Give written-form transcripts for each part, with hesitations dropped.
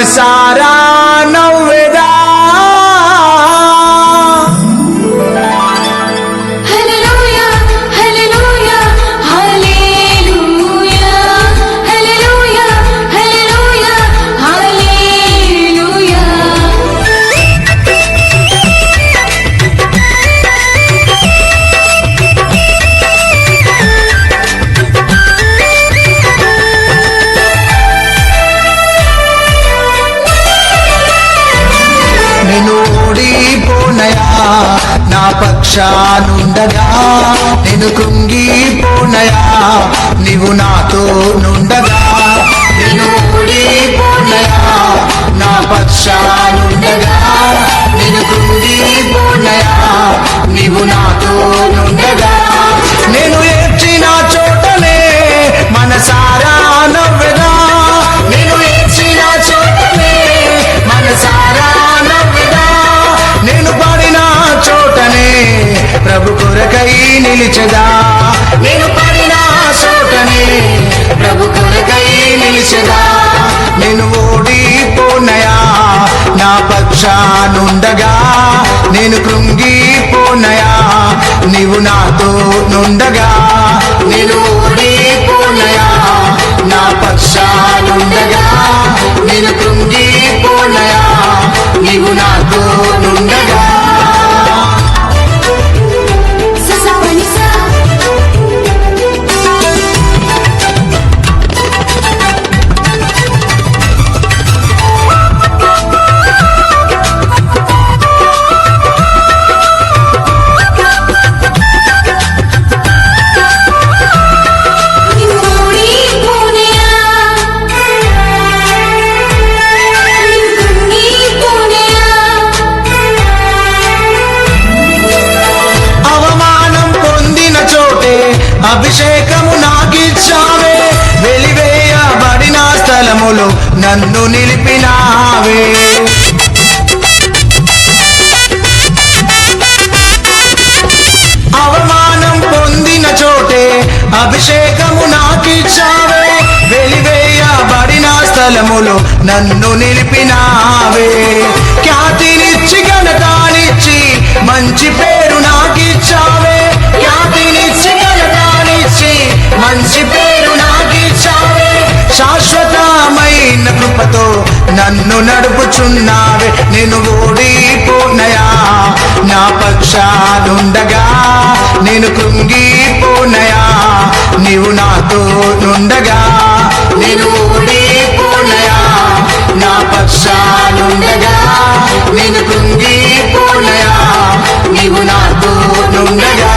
మనసారా నవ్వెదా నేను ఓడిపోనయా నా పక్షానుండగా నేను కృంగిపోనయా నీవు నాతో నుండగా నేను ఓడిపోనయా నా పక్షానుండగా నేను కృంగిపోనయా నీవు నాతో నుండగా నేను ఏడ్చిన చోటనే మనసారా నవ్వెదా నేను ఏడ్చిన చోటనే మనసారా నేను పడిన చోటనే ప్రభు కొరకై నిలిచెదా నేను పడిన చోటనే ప్రభు కొరకై నిలిచెదా నేను ఓడిపోనయా నా పక్షానుండగా నేను కృంగిపోనయా నీవు నాతో నుండగా నేను ఓడిపోనయా నా పక్షానుండగా నేను కృంగిపోనయా నీవు నాతో నుండగా అభిషేకము నాకిచ్చావే వెలివేయబడిన స్థలములో నన్ను నిలిపినావే అవమానం పొందిన చోటే అభిషేకము నాకిచ్చావే వెలివేయబడిన స్థలములో నన్ను నిలిపినావే ఖ్యాతినిచ్చి ఘనతనిచ్చి మంచి పేరు నాకిచ్చావే ఖ్యాతినిచ్చి మంచి పేరు నాకిచ్చావే శాశ్వతమైన కృపతో నన్ను నడుపుచున్నావే నేను ఓడిపోనయా నా పక్షానుండగా నేను కృంగిపోనయా నీవు నాతో నుండగా నేను ఓడిపోనయా నా పక్షానుండగా నేను కృంగిపోనయా నీవు నాతో నుండగా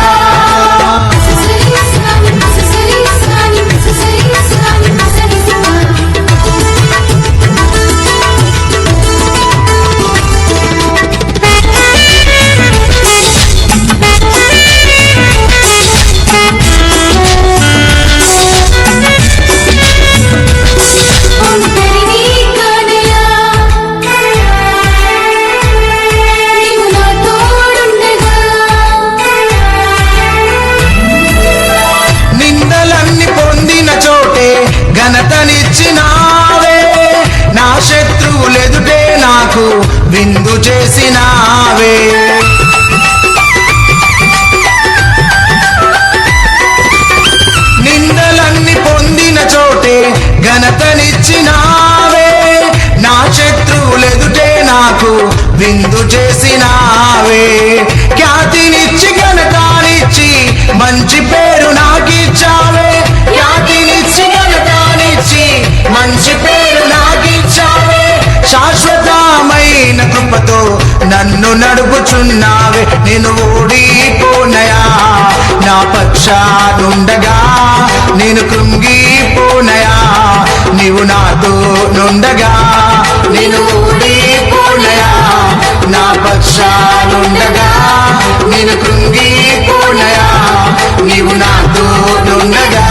ఘనతనిచ్చినావే నా శత్రువులెదుటే నాకు విందు చేసినావే నిందలన్నీ పొందిన చోటే ఘనతనిచ్చినావే నా శత్రువులెదుటే నాకు విందు చేసినావే ఖ్యాతినిచ్చి ఘనతనిచ్చి మంచి పేరు నాకిచ్చావే ఖ్యాతినిచ్చి మంచి పేరు నాకిచ్చావే శాశ్వతమైన కృపతో నన్ను నడుపుచున్నావే నేను ఓడిపోనయా నా పక్షానుండగా నేను కృంగిపోనయా నీవు నాతో నుండగా నేను ఓడిపోనయా నా పక్షానుండగా నేను కృంగిపోనయా నీవు నాతో నుండగా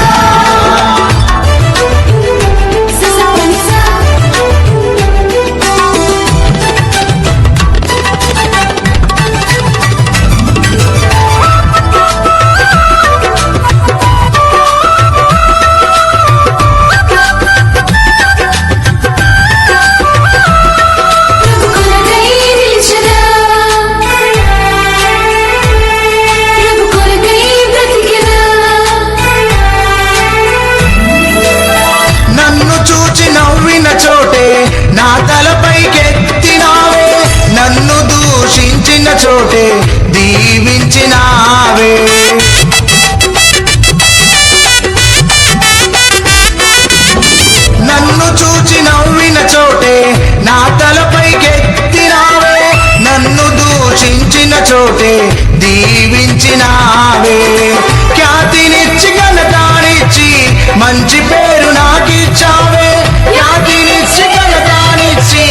చోటే దీవించినావే. ఖ్యాతినిచ్చి ఘనతానిచ్చి మంచి పేరు నాకిచ్చావే. ఖ్యాతినిచ్చి ఘనతానిచ్చి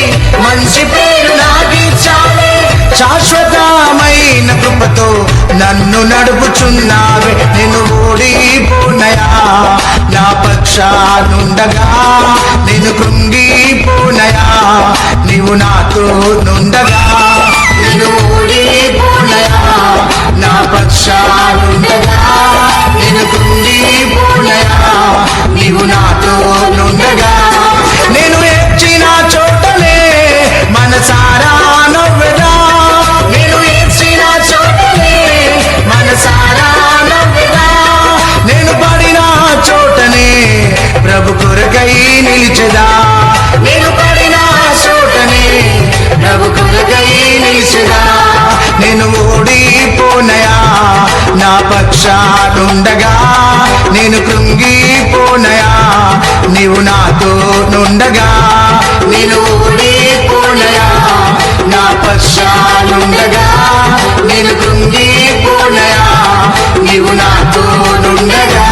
మంచి పేరు నాకిచ్చావే. శాశ్వతమైన కృపతో నన్ను నడుపుచున్నావే. నేను ఓడిపోనయా నా పక్షానుండగా, నేను కృంగిపోనయా నీవు నాతో నుండగా. నేను ఓడిపోనయా నా పక్షానుండగా, నేను కృంగిపోనయా నీవు నాతో నుండగా. నేను ఎచ్చిన చోటనే మనసారా నవ్వెదా. నేను ఎచ్చిన చోటనే మనసారా నవ్వెదా. నేను పడిన చోటనే ప్రభు కొరకై నిలిచెదా. నేను పడిన చోటనే ప్రభు కొరకై నిలిచెదా. నేను ఓడిపోనయా నా పక్షానుండగా, నేను కృంగిపోనయా నీవు నాతో నుండగా. నేను ఓడిపోనయా నా పక్షానుండగా, నేను కృంగిపోనయా నీవు నాతో నుండగా.